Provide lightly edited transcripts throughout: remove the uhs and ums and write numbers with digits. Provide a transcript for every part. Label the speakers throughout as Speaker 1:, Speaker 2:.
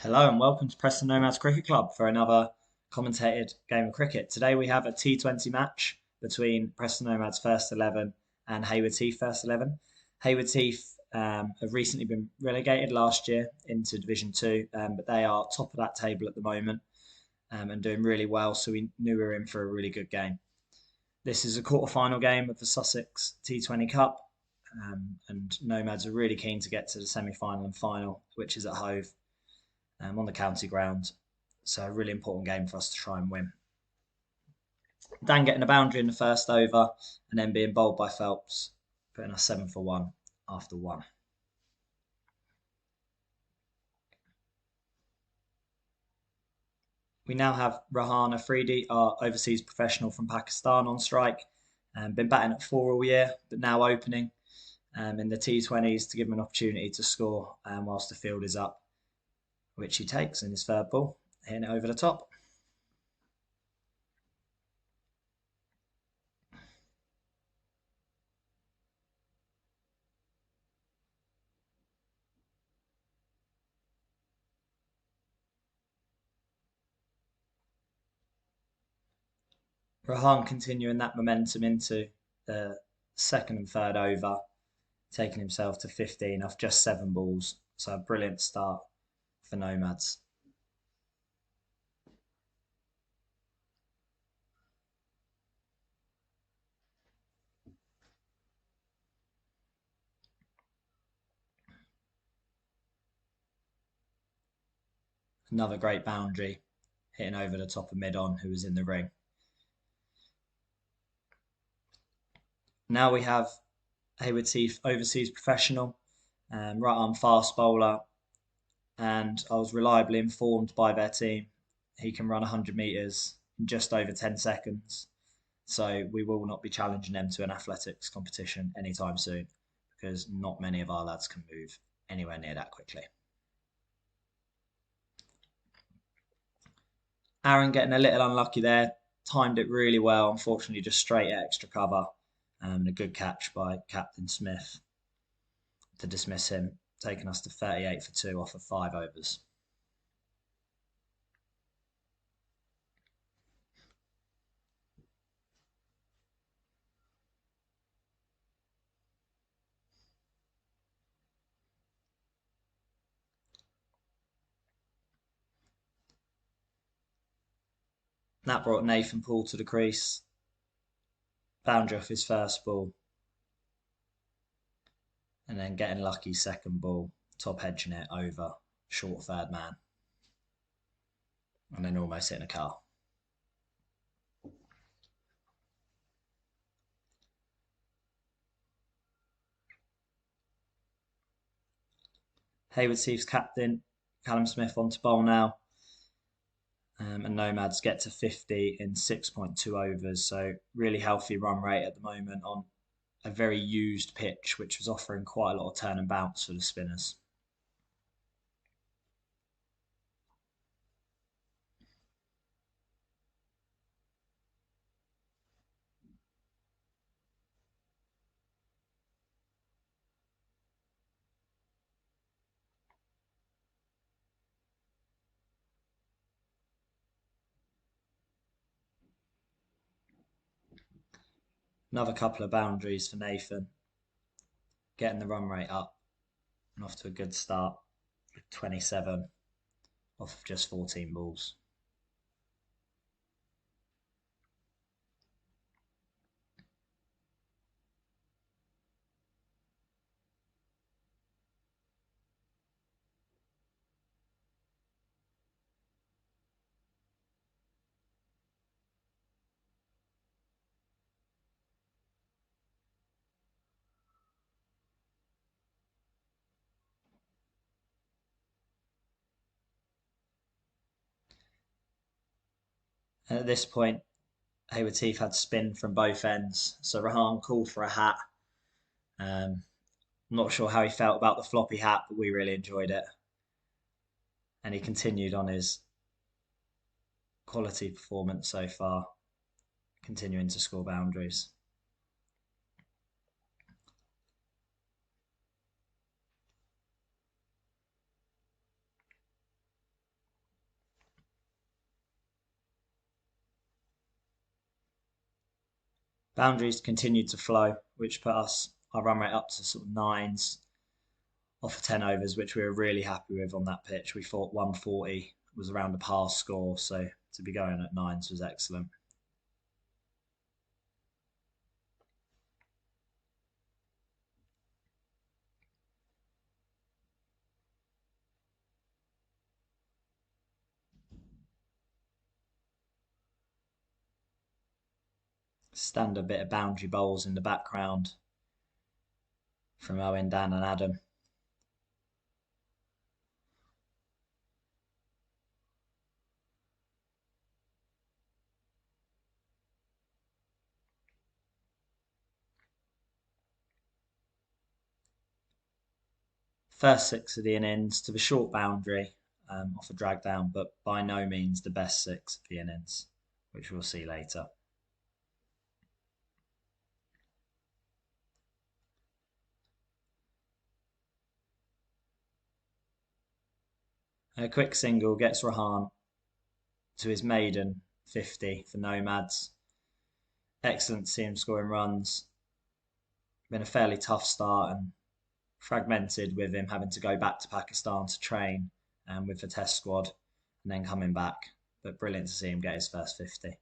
Speaker 1: Hello and welcome to Preston Nomads Cricket Club for another commentated game of cricket. Today we have a T20 match between Preston Nomads first 11 and Haywards Heath first 11. Haywards Heath have recently been relegated last year into Division 2, but they are top of that table at the moment and doing really well, so we knew we were in for a really good game. This is a quarter-final game of the Sussex T20 Cup, and Nomads are really keen to get to the semi-final and final, which is at Hove on the county ground. So a really important game for us to try and win. Dan getting a boundary in the first over and then being bowled by Phelps, putting us 7 for 1 after 1. We now have Rahan Afridi, our overseas professional from Pakistan, on strike. Been batting at 4 all year, but now opening in the T20s to give him an opportunity to score whilst the field is up, which he takes in his third ball, hitting it over the top. Rahan continuing that momentum into the second and third over, taking himself to 15 off just 7 balls. So a brilliant start for Nomads. Another great boundary, hitting over the top of mid-on, who was in the ring. Now we have Haywards Heath, overseas professional, right arm fast bowler, and I was reliably informed by their team he can run 100 metres in just over 10 seconds. So we will not be challenging them to an athletics competition anytime soon because not many of our lads can move anywhere near that quickly. Aaron getting a little unlucky there, timed it really well, unfortunately just straight at extra cover, and a good catch by Captain Smith to dismiss him, taking us to 38 for 2 off of 5 overs. That brought Nathan Paul to the crease, boundary off his first ball, and then getting lucky second ball, top hedging it over short third man, and then almost hitting a car. Haywards Heath's captain, Callum Smith, on to bowl now. And Nomads get to 50 in 6.2 overs. So really healthy run rate at the moment on a very used pitch, which was offering quite a lot of turn and bounce for the spinners. Another couple of boundaries for Nathan, getting the run rate up and off to a good start with 27 off of just 14 balls. And at this point, Haywards Heath had spin from both ends. So Rahan called for a hat. I'm not sure how he felt about the floppy hat, but we really enjoyed it. And he continued on his quality performance so far, continuing to score boundaries. Boundaries continued to flow, which put our run rate up to sort of nines off of 10 overs, which we were really happy with on that pitch. We thought 140 was around a par score, so to be going at nines was excellent. Standard bit of boundary bowls in the background from Owen, Dan and Adam. First six of the innings to the short boundary off a drag down, but by no means the best six of the innings, which we'll see later. A quick single gets Rahan to his maiden 50 for Nomads. Excellent to see him scoring runs. Been a fairly tough start and fragmented with him having to go back to Pakistan to train with the test squad and then coming back. But brilliant to see him get his first 50.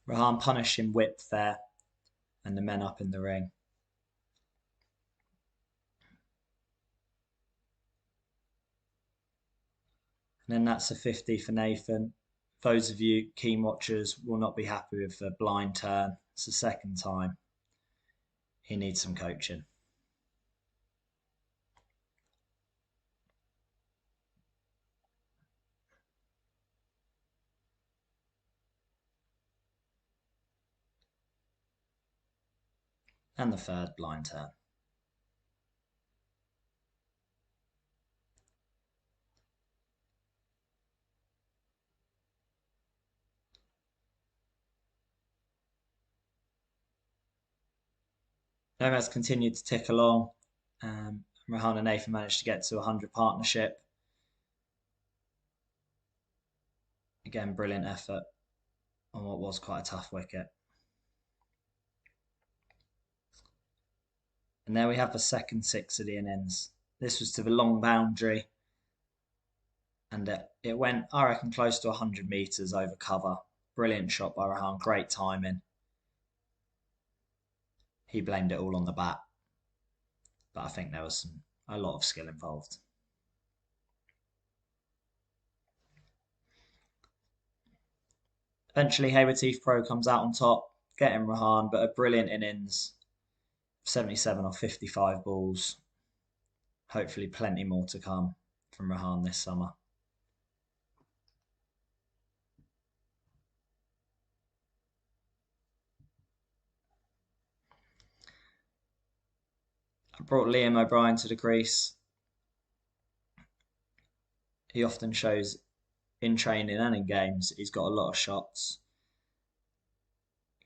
Speaker 1: Rahan punishing whip there and the men up in the ring. And then that's a 50 for Nathan. Those of you keen watchers will not be happy with the blind turn. It's the second time. He needs some coaching. And the third blind turn. Nomads continued to tick along. Rahan and Nathan managed to get to 100 partnership. Again, brilliant effort on what was quite a tough wicket. And there we have the second six of the innings. This was to the long boundary. And it went, I reckon, close to 100 metres over cover. Brilliant shot by Rahan, great timing. He blamed it all on the bat. But I think there was a lot of skill involved. Eventually, Haywards Heath Pro comes out on top, getting Rahan, but a brilliant innings. 77 or 55 balls. Hopefully plenty more to come from Rahan this summer. I brought Liam O'Brien to the crease. He often shows in training and in games, he's got a lot of shots.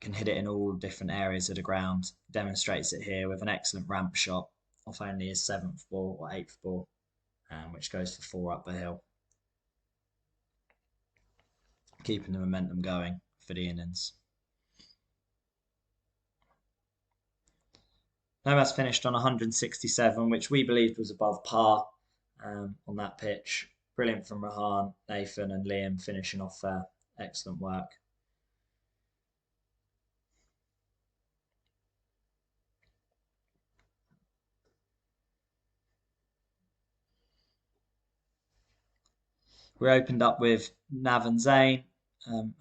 Speaker 1: Can hit it in all different areas of the ground. Demonstrates it here with an excellent ramp shot off only his 7th ball or 8th ball, which goes for 4 up the hill. Keeping the momentum going for the innings. Nomads finished on 167, which we believed was above par on that pitch. Brilliant from Rahan, Nathan and Liam finishing off there. Excellent work. We opened up with Nav and Zayn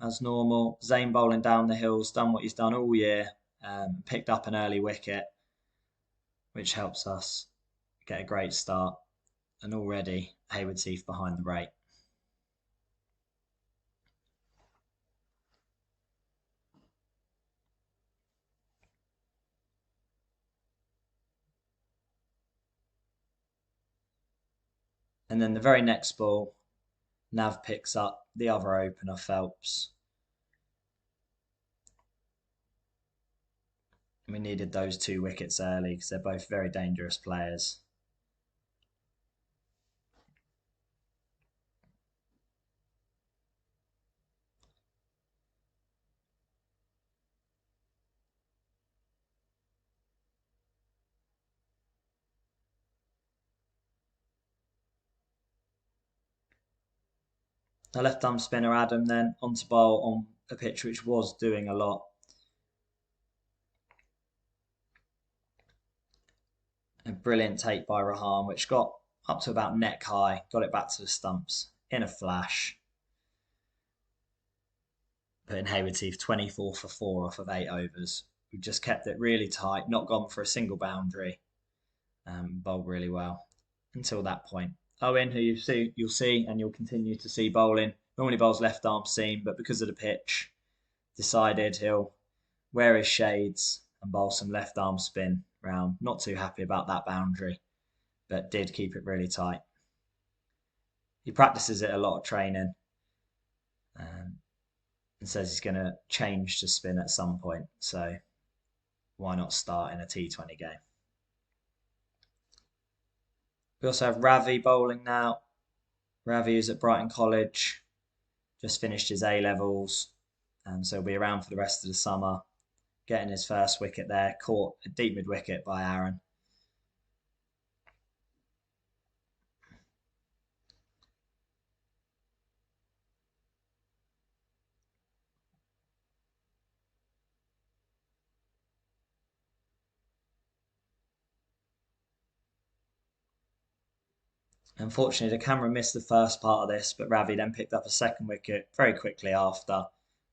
Speaker 1: as normal. Zayn bowling down the hills, done what he's done all year, picked up an early wicket, which helps us get a great start. And already Haywards Heath behind the rate. And then the very next ball, Nav picks up the other opener, Phelps. We needed those 2 wickets early because they're both very dangerous players. The left arm spinner Adam then onto bowl on a pitch which was doing a lot. A brilliant take by Rahan, which got up to about neck high, got it back to the stumps in a flash. Putting Haywards Heath 24 for 4 off of 8 overs. We've just kept it really tight, not gone for a single boundary. Bowled really well until that point. Owen, who you'll see and you'll continue to see bowling, normally bowls left arm seam, but because of the pitch, decided he'll wear his shades and bowl some left arm spin round. Not too happy about that boundary, but did keep it really tight. He practices it a lot of training and says he's going to change to spin at some point. So why not start in a T20 game? We also have Ravi bowling now. Ravi is at Brighton College, just finished his A-levels, so he'll be around for the rest of the summer. Getting his first wicket there, caught a deep mid-wicket by Aaron. Unfortunately, the camera missed the first part of this, but Ravi then picked up a second wicket very quickly after,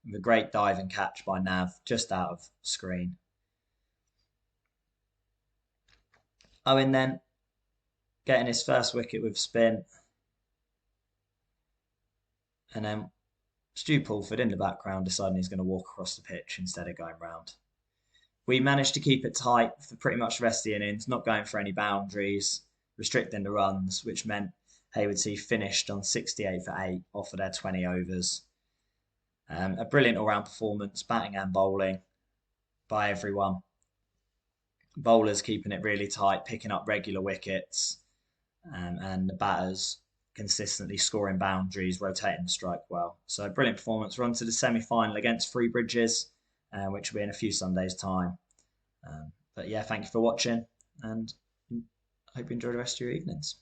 Speaker 1: with a great diving catch by Nav, just out of screen. Owen then getting his first wicket with spin. And then Stu Pulford in the background deciding he's going to walk across the pitch instead of going round. We managed to keep it tight for pretty much the rest of the innings, not going for any boundaries, restricting the runs, which meant Haywards Heath finished on 68 for 8 off of their 20 overs. A brilliant all-round performance, batting and bowling by everyone. Bowlers keeping it really tight, picking up regular wickets, and the batters consistently scoring boundaries, rotating the strike well. So brilliant performance. We're on to the semi-final against Three Bridges, which will be in a few Sundays' time. But yeah, thank you for watching, and I hope you enjoy the rest of your evenings.